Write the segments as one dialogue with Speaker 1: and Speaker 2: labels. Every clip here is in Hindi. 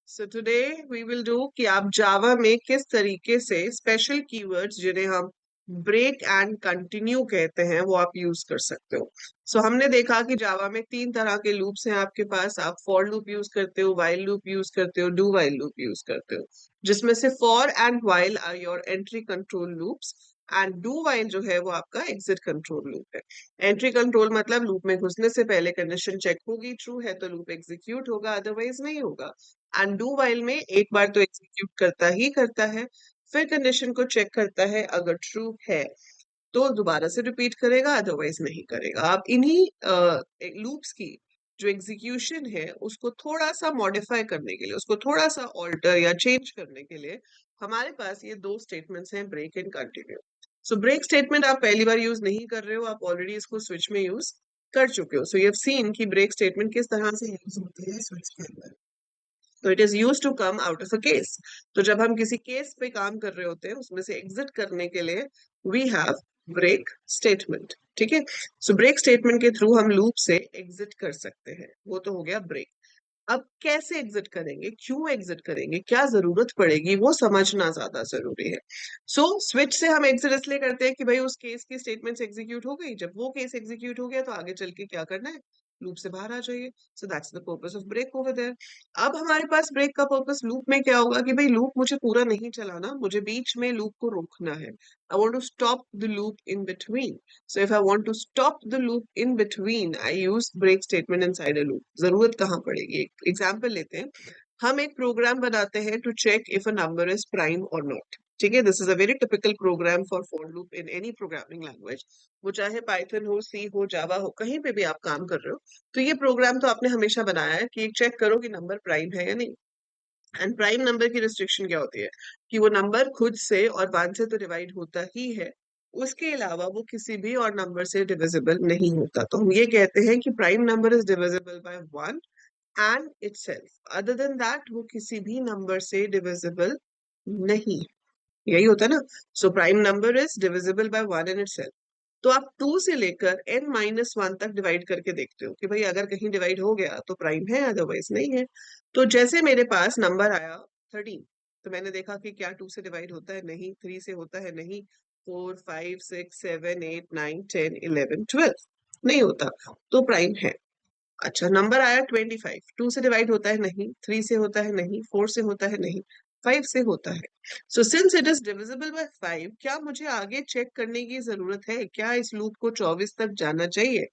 Speaker 1: So today we will do कि आप जावा में किस तरीके से स्पेशल कीवर्ड्स जिन्हें हम ब्रेक एंड कंटिन्यू कहते हैं वो आप यूज कर सकते हो। सो हमने देखा कि जावा में तीन तरह के लूप्स हैं आपके पास। आप फॉर लूप यूज करते हो, वाइल लूप यूज करते हो, डू वाइल लूप यूज करते हो, जिसमें से for and while are your entry control loops and do while जो है वो आपका एग्जिट कंट्रोल लूप है। एंट्री कंट्रोल मतलब लूप में घुसने से पहले कंडीशन चेक होगी, ट्रू है तो लूप एग्जीक्यूट होगा, अदरवाइज नहीं होगा। एंड डू वाइल में एक बार तो एग्जीक्यूट करता ही करता है, फिर कंडीशन को चेक करता है, अगर ट्रू है तो दोबारा से रिपीट करेगा, अदरवाइज नहीं करेगा। आप इन्हीं लूप्स की जो एग्जीक्यूशन है उसको थोड़ा सा मॉडिफाई करने के लिए, उसको थोड़ा सा ऑल्टर या चेंज करने के लिए हमारे पास ये दो स्टेटमेंट्स हैं, break and continue. So break statement आप पहली बार यूज नहीं कर रहे हो, आप ऑलरेडी इसको स्विच में यूज कर चुके हो। सो यू हैव सीन कि ब्रेक स्टेटमेंट किस तरह से यूज होती है स्विच के अंदर। तो it is use to come out of a case. तो जब हम किसी केस पे काम कर रहे होते हैं उसमें से एग्जिट करने के लिए वी हैव ब्रेक स्टेटमेंट। ठीक है। सो ब्रेक स्टेटमेंट के थ्रू हम लूप से एग्जिट कर सकते हैं, वो तो हो गया ब्रेक। अब कैसे एग्जिट करेंगे, क्यों एग्जिट करेंगे, क्या जरूरत पड़ेगी, वो समझना ज्यादा जरूरी है। सो स्विच से हम एग्जिट इसलिए करते हैं कि भाई उस केस की स्टेटमेंट्स एग्जीक्यूट हो गई, जब वो केस एग्जीक्यूट हो गया तो आगे चल के क्या करना है, लूप से बाहर आ जाइए। So that's the purpose of break over there. अब हमारे पास ब्रेक का पर्पस लूप में क्या होगा कि भाई लूप मुझे पूरा नहीं चलाना, मुझे बीच में लूप को रोकना है। I want to stop the loop in between. So if I want to stop the loop in between, I use break statement inside a loop. जरूरत कहाँ पड़ेगी, एक एग्जाम्पल लेते हैं। हम एक प्रोग्राम बनाते हैं to check if a number is prime और नॉट। ठीक है, this is a very typical program for loop in any programming language. वो चाहे पाइथन हो, सी हो, जावा हो, कहीं पे भी आप काम कर रहे हो, तो ये प्रोग्राम तो आपने हमेशा बनाया है कि चेक करो कि नंबर प्राइम है या नहीं। एंड प्राइम नंबर की रिस्ट्रिक्शन क्या होती है कि वो नंबर खुद से और 5 से तो डिवाइड होता ही है, उसके अलावा वो किसी भी और नंबर से डिविजिबल नहीं होता। तो हम ये कहते हैं कि prime number is divisible by 1 and itself, other than that वो किसी भी नंबर से डिविजिबल नहीं। यही होता है ना। So prime number is divisible by 1 and itself. तो आप 2 से लेकर n-1 तक डिवाइड करके देखते हो कि भाई अगर कहीं डिवाइड हो गया तो प्राइम है, अदरवाइज नहीं है। तो जैसे मेरे पास नंबर आया 13, तो मैंने देखा कि क्या 2 से डिवाइड होता है, नहीं। 3 से होता है, नहीं। 4 5 6 7 8 9 10 11 12 नहीं होता, तो प्राइम है। अच्छा, नंबर आया 25, 2 से डिवाइड होता है, नहीं। 3 से होता है, नहीं। 4 से होता है, नहीं। 5 से होता है। So since it is divisible by 5, क्या मुझे आगे चेक करने की जरूरत है, क्या इस लूप को 24 तक जाना चाहिए?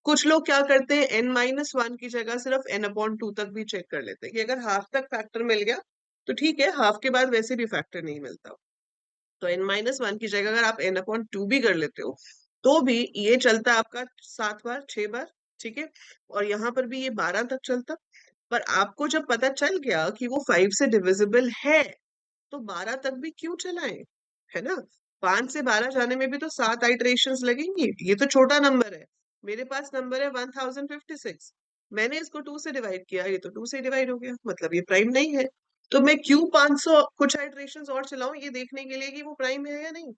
Speaker 1: कुछ लोग क्या करते हैं, n-1 की जगह सिर्फ n/2 तक भी चेक कर लेते हैं कि अगर हाफ तक फैक्टर मिल गया तो ठीक है, हाफ के बाद वैसे भी फैक्टर नहीं मिलता। तो n-1 की जगह अगर आप n/2 भी कर लेते हो तो भी ये चलता आपका 7 बार, 6 बार। ठीक है। और यहाँ पर भी ये 12 तक चलता। पर आपको जब पता चल गया कि वो 5 से डिविजिबल है तो 12 तक भी क्यों चलाएं, है ना। 5 से 12 जाने में भी तो 7 आइटरेशंस लगेंगी। ये तो छोटा नंबर है, मेरे पास नंबर है 1056, मैंने इसको 2 से डिवाइड किया, ये तो 2 से डिवाइड हो गया, मतलब ये प्राइम नहीं है। तो मैं क्यों 500 कुछ आइटरेशंस और चलाऊं ये देखने के लिए कि वो प्राइम है या नहीं।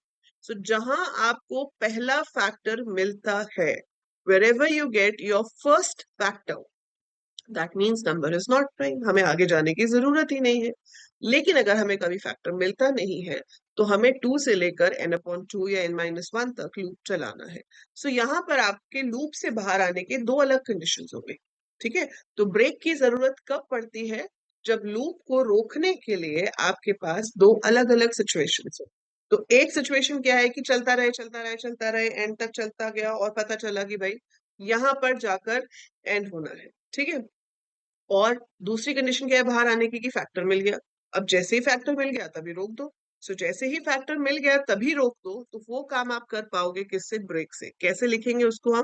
Speaker 1: सो जहां आपको पहला फैक्टर मिलता है, wherever you get your first factor, that means number is not prime, हमें आगे जाने की जरूरत ही नहीं है। लेकिन अगर हमें कभी फैक्टर मिलता नहीं है तो हमें 2 से लेकर n/2 या n-1 तक लूप चलाना है। सो यहाँ पर आपके लूप से बाहर आने के दो अलग कंडीशंस हो गई। ठीक है। तो ब्रेक की जरूरत कब पड़ती है, जब लूप को रोकने के लिए आपके पास दो अलग अलग सिचुएशंस हो। तो एक सिचुएशन क्या है कि चलता रहे चलता रहे चलता रहे, एंड तक चलता गया और पता चला कि भाई यहाँ पर जाकर एंड होना है। ठीक है। और दूसरी कंडीशन क्या है बाहर आने की, कि फैक्टर मिल गया। अब जैसे ही फैक्टर मिल गया तभी रोक दो। सो जैसे ही फैक्टर मिल गया तभी रोक दो, तो वो काम आप कर पाओगे किससे, ब्रेक से। कैसे लिखेंगे उसको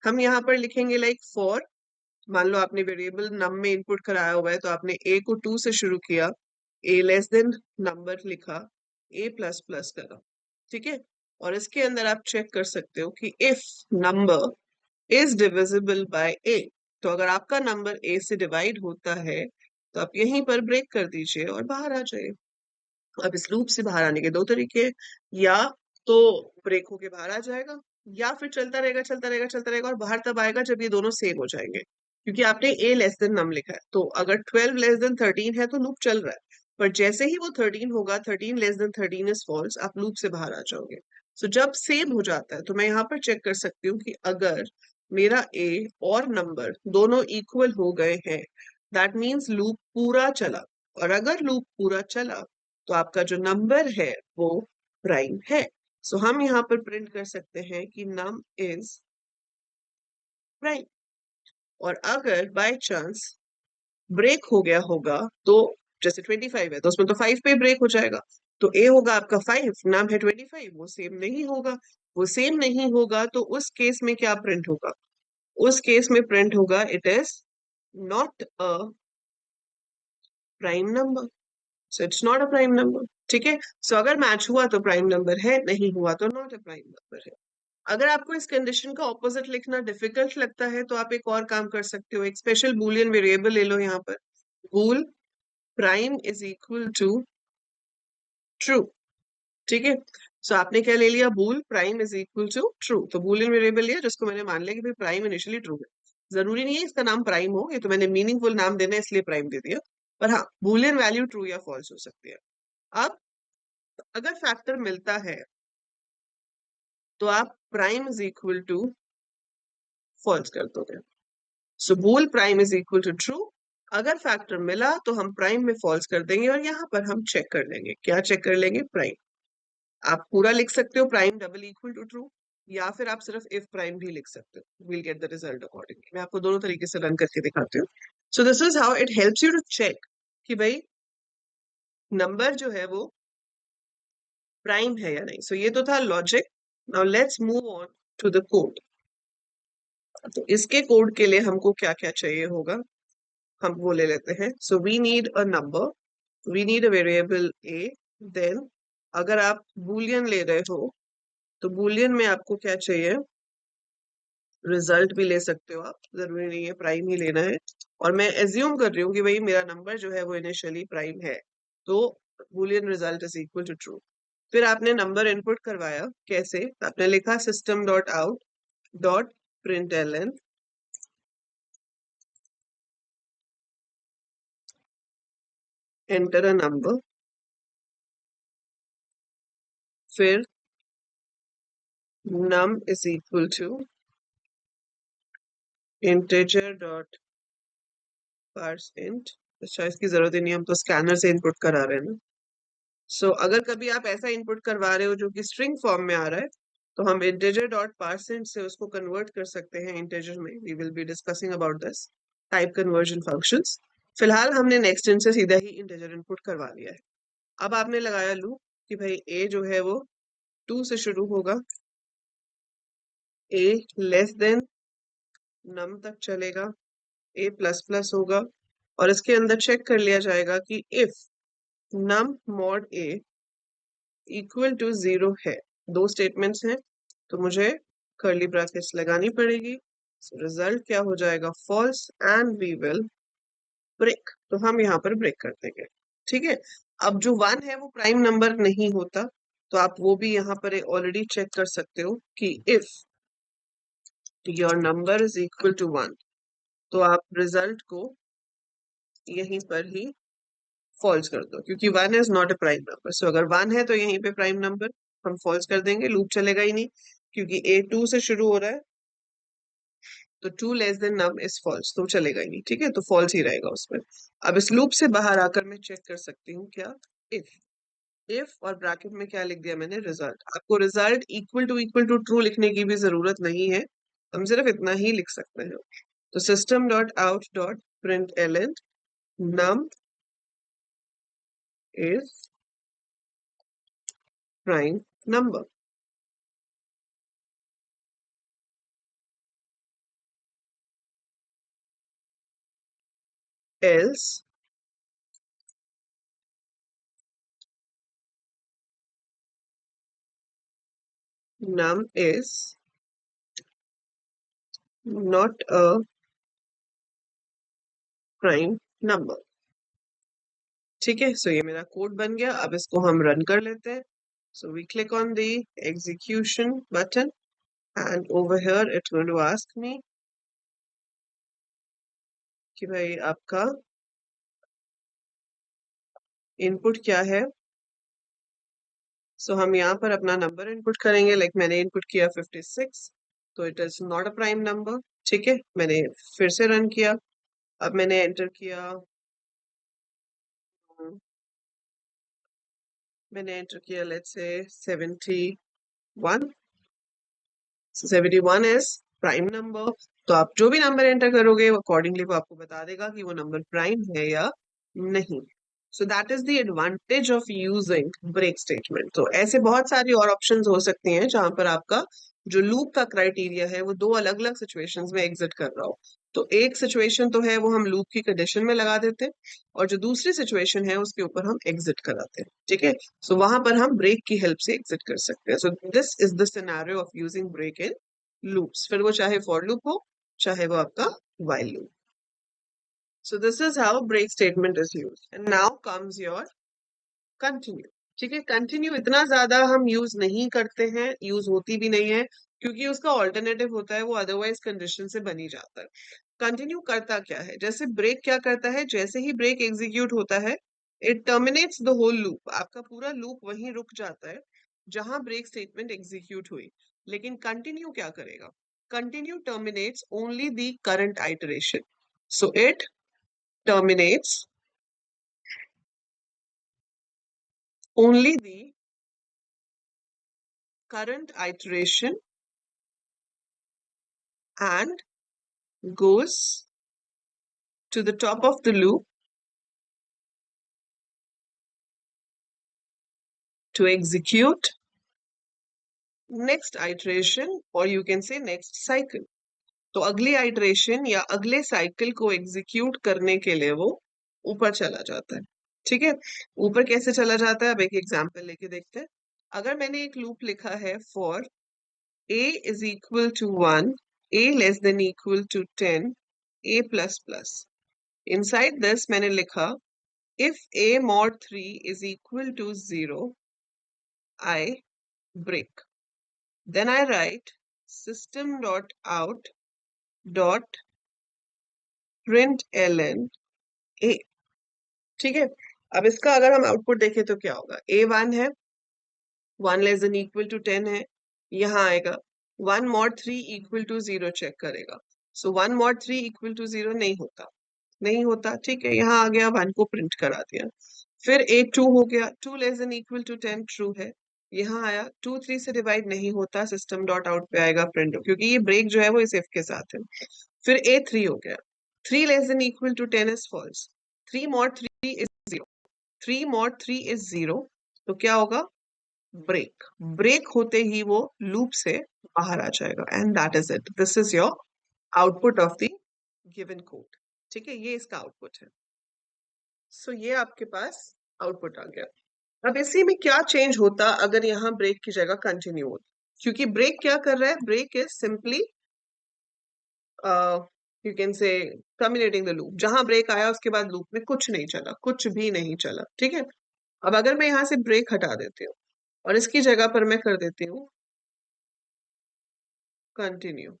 Speaker 1: हम यहाँ पर लिखेंगे लाइक फॉर। मान लो आपने वेरिएबल नम में इनपुट कराया हुआ है, तो आपने a को 2 से शुरू किया, a लेस देन नंबर लिखा, a प्लस प्लस करा। ठीक है। और इसके अंदर आप चेक कर सकते हो कि if number is divisible by a, तो अगर आपका नंबर a से डिवाइड होता है तो आप यहीं पर ब्रेक कर दीजिए और बाहर आ जाइए। अब इस लूप से बाहर आने के दो तरीके हैं, या तो ब्रेक होके बाहर आ जाएगा, या फिर चलता रहेगा चलता रहेगा चलता रहेगा और बाहर तब आएगा जब ये दोनों सेम हो जाएंगे। क्योंकि आपने a लेस देन नम लिखा है, तो अगर 12 लेस देन 13 है तो लूप चल रहा है, पर जैसे ही वो 13 होगा, 13 लेस देन 13 इज फॉल्स, आप लूप से बाहर आ जाओगे। सो जब सेम हो जाता है तो मैं यहाँ पर चेक कर सकती हूँ कि अगर मेरा a और नंबर दोनों इक्वल हो गए हैं, दैट मीन्स लूप पूरा चला। और अगर लूप पूरा चला तो आपका जो नंबर है वो प्राइम है। सो हम यहाँ पर प्रिंट कर सकते हैं कि नम इज प्राइम। और अगर बाय चांस ब्रेक हो गया होगा, तो जैसे 25 है तो उसमें तो 5 पे ब्रेक हो जाएगा, तो ए होगा आपका 5, नाम है 25, वो सेम नहीं होगा। वो सेम नहीं होगा तो उस केस में क्या प्रिंट होगा? उस केस में प्रिंट होगा it is not a prime number. So it's not a prime number. ठीक है, सो अगर मैच हुआ तो प्राइम नंबर है, नहीं हुआ तो नॉट अ प्राइम नंबर है। अगर आपको इस कंडीशन का ऑपोजिट लिखना डिफिकल्ट लगता है तो आप एक और काम कर सकते हो, एक स्पेशल बूलियन वेरिएबल ले लो यहाँ पर, bool prime is equal to true. ठीक है, सो आपने क्या ले लिया? Bool prime is equal to true. तो बूलियन वेरिएबल लिया जिसको मैंने मान लिया कि भाई प्राइम इनिशियली ट्रू है। जरूरी नहीं है इसका नाम प्राइम हो, ये तो मैंने मीनिंगफुल नाम देना है इसलिए प्राइम दे दिया, पर हाँ बूलियन वैल्यू ट्रू या फॉल्स हो सकती है। अब अगर फैक्टर मिलता है तो आप prime is equal to false कर दोगे। So bool prime is equal to true. अगर फैक्टर मिला तो हम प्राइम में फॉल्स कर देंगे, और यहाँ पर हम चेक कर लेंगे। क्या चेक कर लेंगे? प्राइम। आप पूरा लिख सकते हो prime double equal to true, या फिर आप सिर्फ इफ प्राइम भी लिख सकते हो। Will get the result accordingly. मैं आपको दोनों तरीके से रन करके दिखाती हूँ। So this is how it helps you to check कि भाई नंबर जो है वो प्राइम है या नहीं। सो ये तो था logic. Now let's move on to the code. तो इसके कोड के लिए हमको क्या क्या चाहिए होगा, हम वो ले लेते हैं। So we need a number, we need a variable a. Then अगर आप बूलियन ले रहे हो तो बूलियन में आपको क्या चाहिए? रिजल्ट भी ले सकते हो आप, जरूरी नहीं है प्राइम ही लेना है। और मैं एज्यूम कर रही हूँ कि भाई मेरा नंबर जो है वो इनिशियली प्राइम है, तो Boolean result is equal to true. फिर आपने नंबर इनपुट करवाया, कैसे? आपने लिखा system dot out dot println enter a number, फिर num is equal to integer dot parse int। अच्छा इसकी जरूरत ही नहीं, हम तो स्कैनर से इनपुट करा रहे हैं ना। सो अगर कभी आप ऐसा इनपुट करवा रहे हो जो कि स्ट्रिंग फॉर्म में आ रहा है, तो हम integer डॉट parse int से उसको कन्वर्ट कर सकते हैं इंटीजर में। We will be discussing about this type conversion functions. फिलहाल हमने नेक्स्ट इन से सीधा ही इंटीजर इनपुट करवा लिया है। अब आपने लगाया लूप कि भाई a जो है वो 2 से शुरू होगा, a लेस देन नम तक चलेगा, a प्लस प्लस होगा, और इसके अंदर चेक कर लिया जाएगा कि if num mod a equal to 0 है। दो स्टेटमेंट्स हैं तो मुझे कर्ली ब्रैकेट्स लगानी पड़ेगी। रिजल्ट क्या हो जाएगा? False, and we will break. तो हम यहाँ पर ब्रेक कर देंगे। ठीक है, अब जो 1 है वो प्राइम नंबर नहीं होता, तो आप वो भी यहाँ पर ऑलरेडी चेक कर सकते हो कि if your number is equal to 1, तो आप रिजल्ट को यहीं पर ही फॉल्स कर दो, क्योंकि 1 is not a prime number. So अगर 1 है तो यहीं पे प्राइम नंबर, हम फॉल्स कर देंगे, लूप चलेगा ही नहीं, क्योंकि a 2 से शुरू हो रहा है, तो 2 less than num is false, तो चलेगा ही नहीं। ठीक है, तो फॉल्स ही रहेगा उसमें। अब इस लूप से बाहर आकर मैं चेक कर सकती हूँ क्या? इफ, इफ और ब्रैकेट में क्या लिख दिया मैंने? रिजल्ट। आपको रिजल्ट इक्वल टू ट्रू लिखने की भी जरूरत नहीं है, हम सिर्फ इतना ही लिख सकते हैं। तो system dot out dot print l num is prime number, else num is not a prime number। ठीक है, सो ये मेरा कोड बन गया। अब इसको हम रन कर लेते हैं। So we click on the execution button, and over here it's going to ask me कि भाई आपका इनपुट क्या है। सो हम यहाँ पर अपना नंबर इनपुट करेंगे, लाइक मैंने इनपुट किया 56, तो it is not a prime number. ठीक है, मैंने फिर से रन किया। अब मैंने एंटर किया, मैंने एंटर किया let's say 71। 71 is prime number. तो आप जो भी नंबर एंटर करोगे अकॉर्डिंगली वो आपको बता देगा कि वो नंबर प्राइम है या नहीं। So that is the advantage of using break statement. तो ऐसे बहुत सारी और ऑप्शंस हो सकती हैं जहां पर आपका जो लूप का क्राइटेरिया है वो दो अलग अलग सिचुएशंस में एग्जिट कर रहा हो। तो एक सिचुएशन तो है वो हम लूप की कंडीशन में लगा देते हैं, और जो दूसरी सिचुएशन है उसके ऊपर हम एग्जिट कराते हैं। ठीक है, सो वहां पर हम ब्रेक की हेल्प से एग्जिट कर सकते हैं। So this is the scenario of using break in loops, फिर वो चाहे फॉर लूप हो चाहे वो आपका while loop. So this is how break statement is used. And now comes your continue। ठीक है, कंटिन्यू इतना ज्यादा हम यूज नहीं करते हैं, यूज होती भी नहीं है, क्योंकि उसका ऑल्टरनेटिव होता है वो अदरवाइज कंडीशन से बनी जाता है। कंटिन्यू करता क्या है, जैसे ब्रेक क्या करता है, जैसे ही ब्रेक एग्जीक्यूट होता है it terminates the whole loop. आपका पूरा लूप वहीं रुक जाता है जहां ब्रेक स्टेटमेंट एग्जीक्यूट हुई। लेकिन कंटिन्यू क्या करेगा, continue terminates only the current iteration. So it terminates only the current iteration and goes to the top of the loop to execute next iteration, or you can say next cycle। तो अगली आइटरेशन या अगले साइकिल को एग्जीक्यूट करने के लिए वो ऊपर चला जाता है। ठीक है, ऊपर कैसे चला जाता है अब एक एग्जांपल लेके देखते हैं। अगर मैंने एक लूप लिखा है for a is equal to 1, a less than equal to 10, a plus plus। Inside this मैंने लिखा if a mod 3 is equal to 0, I break। Then I write system dot out dot println a। ठीक है, अब इसका अगर हम आउटपुट देखें तो क्या होगा, a 1 है, 1 लेस देन इक्वल टू 10 है, यहाँ आएगा 1 mod 3 इक्वल टू 0 चेक करेगा। सो 1 mod 3 इक्वल टू 0 नहीं होता, नहीं होता। ठीक है, यहाँ आ गया 1 को प्रिंट करा दिया। फिर a 2 हो गया, 2 less than equal to 10 true है, यहाँ आया 2 3 से डिवाइड नहीं होता, सिस्टम डॉट आउट पे आएगा प्रिंट, क्योंकि ये ब्रेक जो है वो इस if के साथ है। फिर a 3 हो गया, 3 less than equal to 10 is false, 3 mod 3 is 0, 3 mod 3 is 0। तो क्या होगा, ब्रेक। ब्रेक होते ही वो लूप से बाहर आ जाएगा, and that is it, this is your output of the given code. ठीक है, ये इसका आउटपुट है। सो ये आपके पास आउटपुट आ गया। अब इसी में क्या चेंज होता अगर यहाँ ब्रेक की जगह कंटिन्यू होता, क्योंकि ब्रेक क्या कर रहा है, break is simply you can say terminating the loop. जहां ब्रेक आया उसके बाद लूप में कुछ नहीं चला, कुछ भी नहीं चला। ठीक है, अब अगर मैं यहाँ से ब्रेक हटा देती हूँ और इसकी जगह पर मैं कर देती हूँ कंटिन्यू।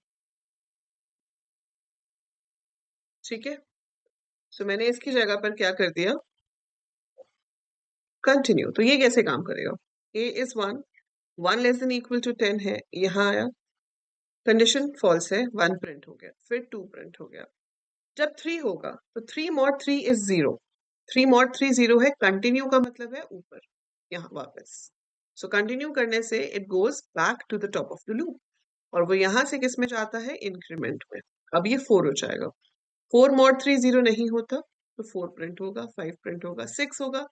Speaker 1: ठीक है, सो मैंने इसकी जगह पर क्या कर दिया, कंटिन्यू। तो ये कैसे काम करेगा, a is 1, 1 less than equal to 10 है, यहाँ आया कंडीशन फॉल्स है, 1 प्रिंट हो गया, फिर 2 प्रिंट हो गया। जब 3 होगा तो 3 mod 3 इज 0, 3 mod 3 0 है, कंटिन्यू का मतलब है ऊपर, यहाँ वापस। सो कंटिन्यू करने से it goes back to the top of the loop, और वो यहाँ से किस में जाता है, इंक्रीमेंट में। अब ये 4 हो जाएगा, 4 mod 3 0 नहीं होता, तो 4 प्रिंट होगा, 5 प्रिंट होगा, 6 होगा,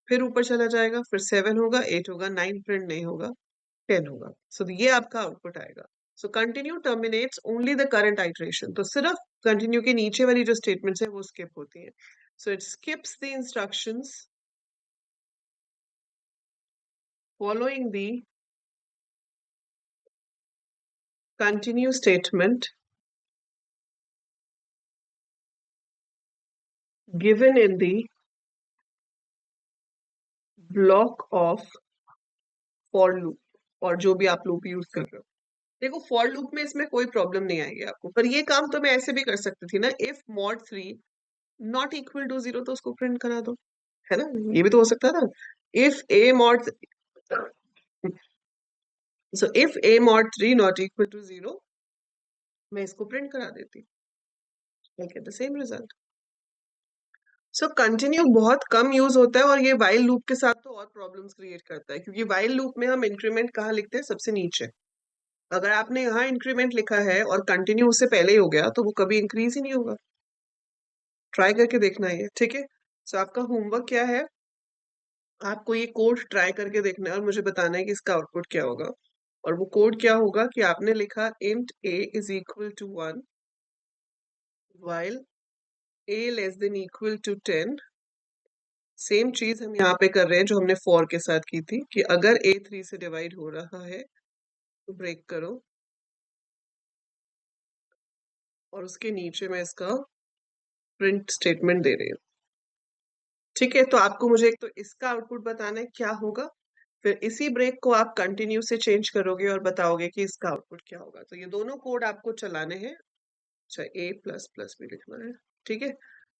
Speaker 1: फिर ऊपर चला जाएगा, फिर 7 होगा, 8 होगा, 9 प्रिंट नहीं होगा, 10 होगा। सो ये आपका आउटपुट आएगा। So continue terminates only the current iteration. तो सिर्फ कंटिन्यू के नीचे वाली जो स्टेटमेंट्स है वो स्किप होती है। So it skips the instructions following the continue statement given in the block of for loop, और जो भी आप लूप यूज कर रहे हो। देखो फॉर लूप में इसमें कोई प्रॉब्लम नहीं आएगी आपको, पर ये काम तो मैं ऐसे भी कर सकती थी ना, if mod 3 not equal to 0 तो उसको प्रिंट करा दो, है ना, ये भी तो हो सकता है ना। If a mod so if a mod 3 not equal to 0 मैं इसको प्रिंट करा देती, I get the same result. So continue बहुत कम यूज होता है, और ये वाइल लूप के साथ तो और प्रॉब्लम्स क्रिएट करता है, क्योंकि वाइल लूप में हम इंक्रीमेंट कहाँ लिखते हैं, सबसे नीचे। अगर आपने यहाँ इंक्रीमेंट लिखा है और कंटिन्यू उससे पहले ही हो गया तो वो कभी इंक्रीज ही नहीं होगा। ट्राई करके देखना है ये, ठीक है। सो आपका होमवर्क क्या है, आपको ये कोड ट्राई करके देखना है और मुझे बताना है कि इसका आउटपुट क्या होगा। और वो कोड क्या होगा कि आपने लिखा int a is equal to 1 while a less than equal to 10। Same चीज हम यहाँ पे कर रहे हैं जो हमने फॉर के साथ की थी, कि अगर a 3 से डिवाइड हो रहा है तो ब्रेक करो, और उसके नीचे मैं इसका प्रिंट स्टेटमेंट दे रही हूँ। ठीक है, तो आपको मुझे एक तो इसका आउटपुट बताना है क्या होगा, फिर इसी ब्रेक को आप कंटिन्यू से चेंज करोगे और बताओगे कि इसका आउटपुट क्या होगा। तो ये दोनों कोड आपको चलाने हैं। अच्छा, ए प्लस प्लस भी लिखना है, ठीक है,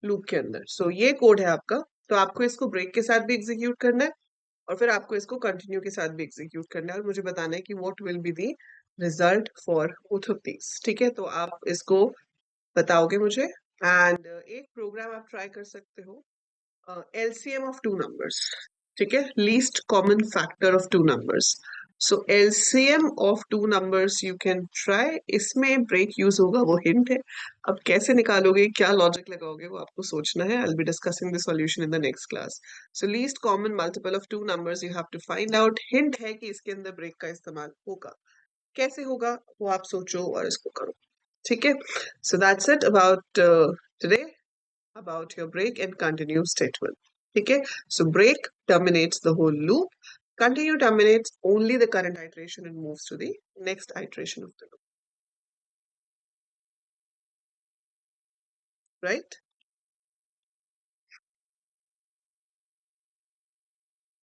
Speaker 1: लूप के अंदर। सो ये कोड है आपका। तो आपको इसको ब्रेक के साथ भी एग्जीक्यूट करना है, और फिर आपको इसको कंटिन्यू के साथ भी एग्जीक्यूट करना है, और मुझे बताना है कि what will be the result for both of these. ठीक है, तो आप इसको बताओगे मुझे। एंड एक प्रोग्राम आप ट्राई कर सकते हो, LCM of two numbers, ठीक है, least common factor of two numbers. So LCM of two numbers you can try, इसमें ब्रेक यूज होगा, वो हिंट है। अब कैसे निकालोगे, क्या लॉजिक लगाओगे, वो आपको सोचना है। I'll be discussing the solution in the next class. So least common multiple of two numbers you have to find out। Hint है कि इसके अंदर ब्रेक का इस्तेमाल होगा, कैसे होगा वो आप सोचो और इसको करो, ठीक है। So that's it about today, about your break and continue statement. Okay, so break terminates the whole loop, continue terminates only the current iteration and moves to the next iteration of the loop, right?